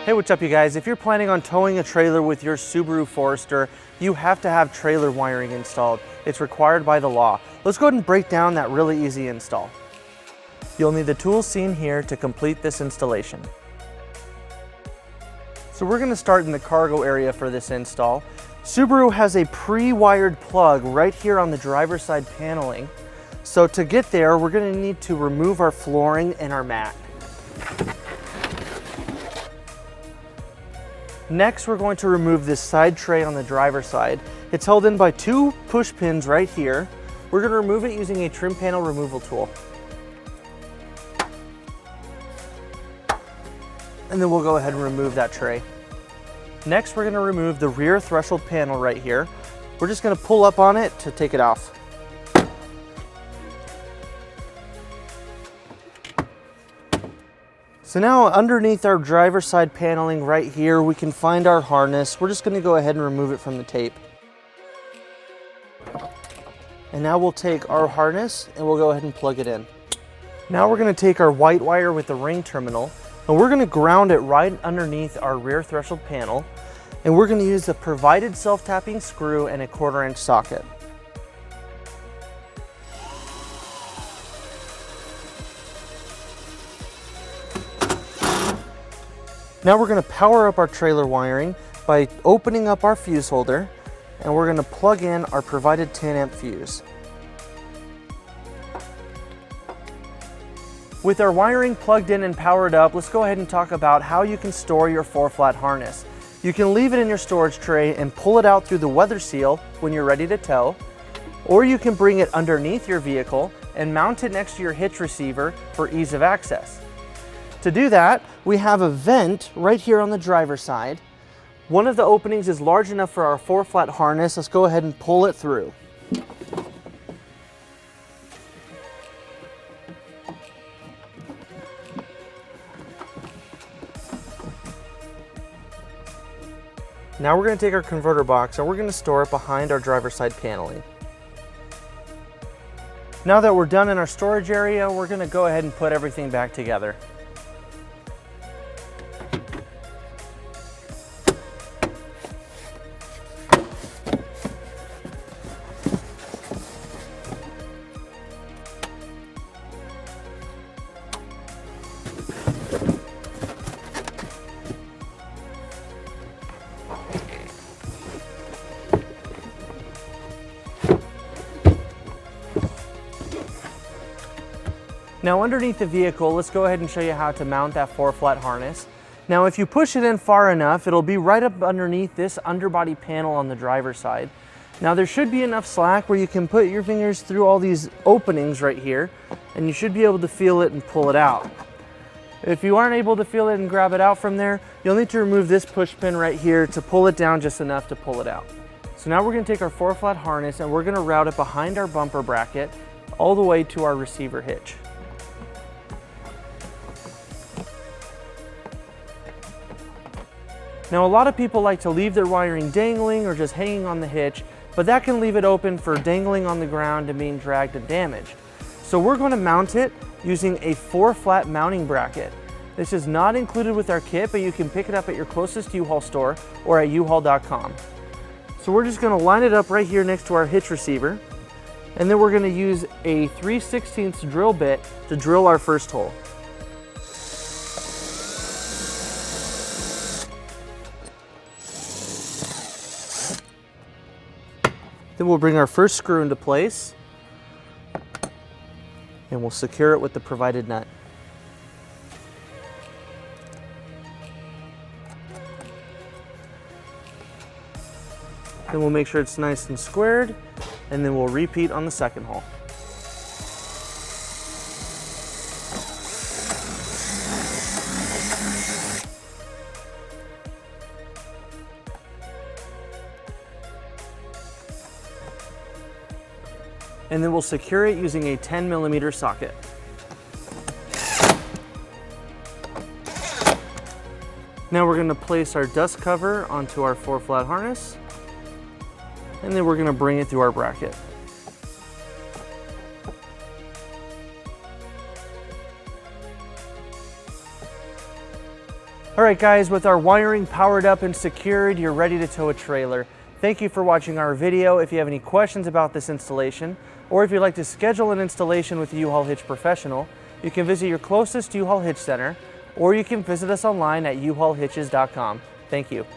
Hey, what's up you guys? If you're planning on towing a trailer with your Subaru Forester, you have to have trailer wiring installed. It's required by the law. Let's go ahead and break down that really easy install. You'll need the tools seen here to complete this installation. So we're going to start in the cargo area for this install. Subaru has a pre-wired plug right here on the driver's side paneling. So to get there, we're going to need to remove our flooring and our mat. Next, we're going to remove this side tray on the driver's side. It's held in by two push pins right here. We're going to remove it using a trim panel removal tool. And then we'll go ahead and remove that tray. Next, we're going to remove the rear threshold panel right here. We're just going to pull up on it to take it off. So now underneath our driver's side paneling right here, we can find our harness. We're just going to go ahead and remove it from the tape. And now we'll take our harness and we'll go ahead and plug it in. Now we're going to take our white wire with the ring terminal and we're going to ground it right underneath our rear threshold panel. And we're going to use the provided self-tapping screw and a 1/4 inch socket. Now we're going to power up our trailer wiring by opening up our fuse holder, and we're going to plug in our provided 10 amp fuse. With our wiring plugged in and powered up, let's go ahead and talk about how you can store your 4-flat harness. You can leave it in your storage tray and pull it out through the weather seal when you're ready to tow, or you can bring it underneath your vehicle and mount it next to your hitch receiver for ease of access. To do that, we have a vent right here on the driver's side. One of the openings is large enough for our 4-flat harness. Let's go ahead and pull it through. Now we're going to take our converter box and we're going to store it behind our driver's side paneling. Now that we're done in our storage area, we're going to go ahead and put everything back together. Now underneath the vehicle, let's go ahead and show you how to mount that 4-flat harness. Now if you push it in far enough, it'll be right up underneath this underbody panel on the driver's side. Now there should be enough slack where you can put your fingers through all these openings right here, and you should be able to feel it and pull it out. If you aren't able to feel it and grab it out from there, you'll need to remove this push pin right here to pull it down just enough to pull it out. So now we're going to take our 4-flat harness and we're going to route it behind our bumper bracket all the way to our receiver hitch. Now a lot of people like to leave their wiring dangling or just hanging on the hitch, but that can leave it open for dangling on the ground and being dragged and damaged. So we're going to mount it using a 4-flat mounting bracket. This is not included with our kit, but you can pick it up at your closest U-Haul store or at uhaul.com. So we're just going to line it up right here next to our hitch receiver, and then we're going to use a 3/16 drill bit to drill our first hole. Then we'll bring our first screw into place and we'll secure it with the provided nut. Then we'll make sure it's nice and squared, and then we'll repeat on the second hole. And then we'll secure it using a 10mm socket. Now we're going to place our dust cover onto our 4-flat harness, and then we're going to bring it through our bracket. All right guys, with our wiring powered up and secured, you're ready to tow a trailer. Thank you for watching our video. If you have any questions about this installation, or if you'd like to schedule an installation with a U-Haul Hitch professional, you can visit your closest U-Haul Hitch center, or you can visit us online at uhaulhitches.com. Thank you.